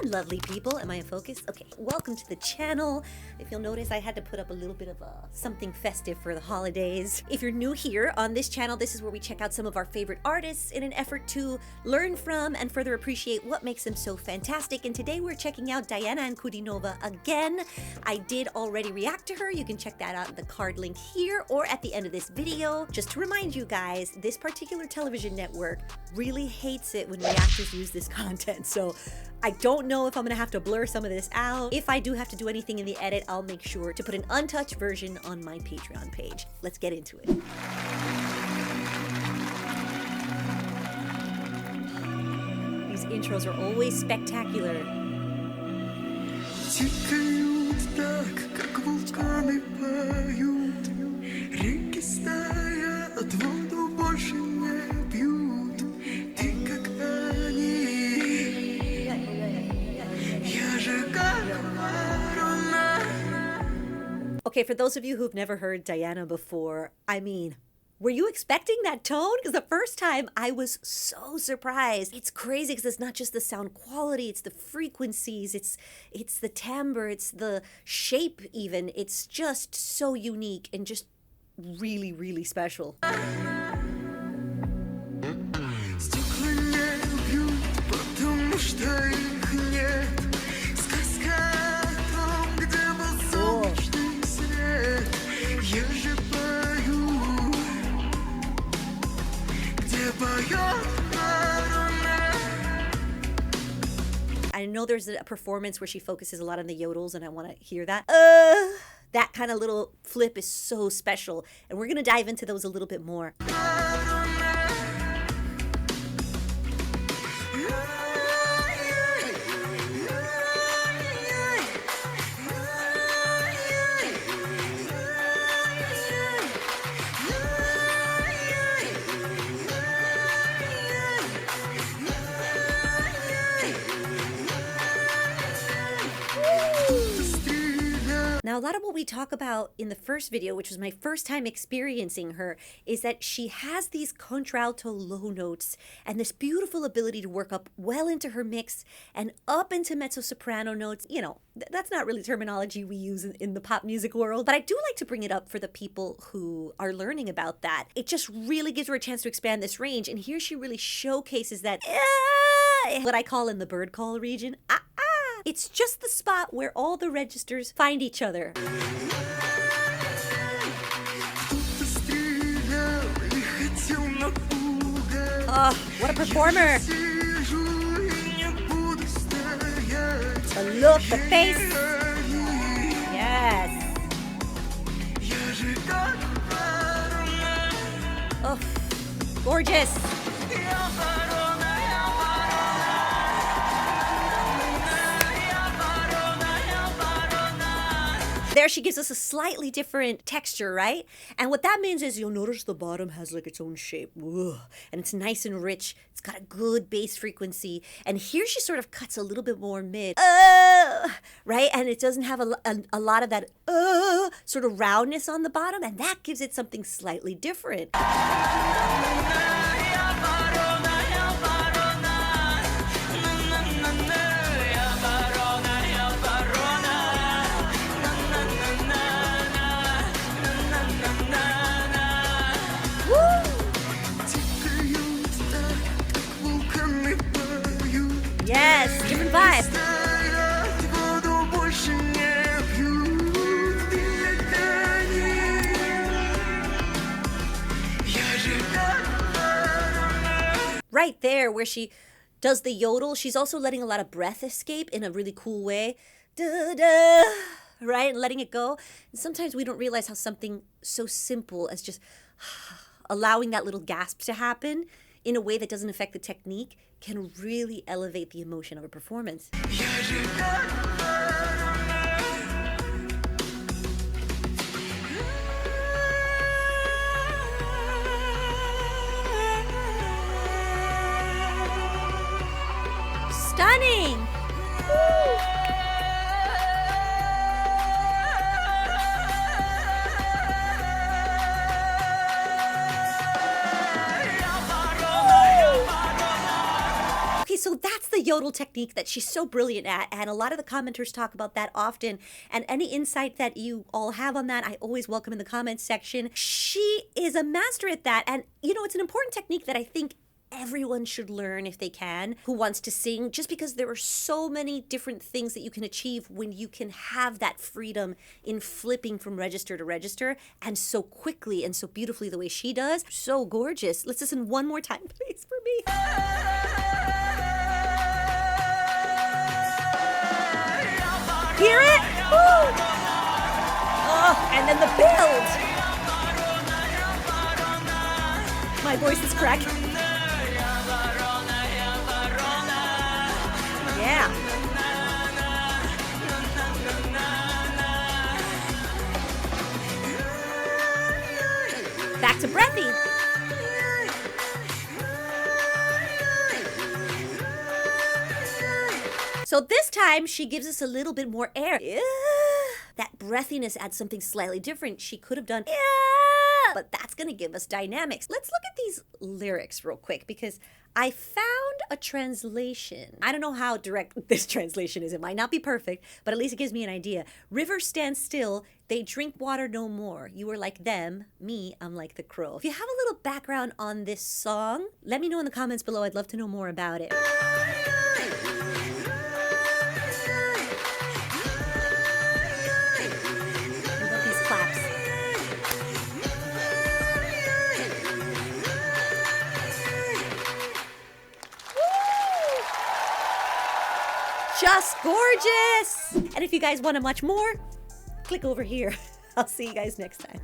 on, lovely people. Am I in focus? Okay, welcome to the channel. If you'll notice, I had to put up a little bit of something festive for the holidays. If you're new here on this channel, this is where we check out some of our favorite artists in an effort to learn from and further appreciate what makes them so fantastic. And today we're checking out Diana Ankudinova again. I did already react to her. You can check that out in the card link here or at the end of this video. Just to remind you guys, this particular television network really hates it when reactors use this content. So I don't know if I'm gonna have to blur some of this out. If I do have to do anything in the edit, I'll make sure to put an untouched version on my Patreon page. Let's get into it. These intros are always spectacular. Okay, for those of you who've never heard Diana before, I mean, were you expecting that tone? Because the first time I was so surprised. It's crazy because it's not just the sound quality, it's the frequencies, it's the timbre, it's the shape even. It's just so unique and just really, really special. I know there's a performance where she focuses a lot on the yodels, and I want to hear that. That kind of little flip is so special, and we're going to dive into those a little bit more. Now, a lot of what we talk about in the first video, which was my first time experiencing her, is that she has these contralto low notes and this beautiful ability to work up well into her mix and up into mezzo-soprano notes. You know, that's not really terminology we use in the pop music world, but I do like to bring it up for the people who are learning about that. It just really gives her a chance to expand this range, and here she really showcases that, what I call in the bird call region, It's just the spot where all the registers find each other. Oh, what a performer! The look, the face. Yes. Oh, gorgeous. There she gives us a slightly different texture, right? And what that means is you'll notice the bottom has like its own shape. Ugh. And it's nice and rich. It's got a good bass frequency. And here she sort of cuts a little bit more mid. Right? And it doesn't have a lot of that sort of roundness on the bottom. And that gives it something slightly different. Yes, different vibe. Right there where she does the yodel, she's also letting a lot of breath escape in a really cool way. Da-da, right? And letting it go. And sometimes we don't realize how something so simple as just allowing that little gasp to happen in a way that doesn't affect the technique can really elevate the emotion of a performance. Stunning! Woo! so that's the the yodel technique that she's so brilliant at, and a lot of the commenters talk about that often. And any insight that you all have on that, I always welcome in the comments section. She is a master at that, and you know, it's an important technique that I think everyone should learn if they can, who wants to sing, just because there are so many different things that you can achieve when you can have that freedom in flipping from register to register, and so quickly and so beautifully the way she does. So gorgeous. Let's listen one more time, please, for me. Hear it? Woo! Oh, and then the build. My voice is cracking. Yeah. Back to breathy. So this time she gives us a little bit more air. Yeah. That breathiness adds something slightly different. She could have done yeah, but that's gonna give us dynamics. Let's look at these lyrics real quick, because I found a translation. I don't know how direct this translation is. It might not be perfect, but at least it gives me an idea. Rivers stand still, they drink water no more. You are like them, me, I'm like the crow. If you have a little background on this song, let me know in the comments below. I'd love to know more about it. Just gorgeous! And if you guys want to watch more, click over here. I'll see you guys next time.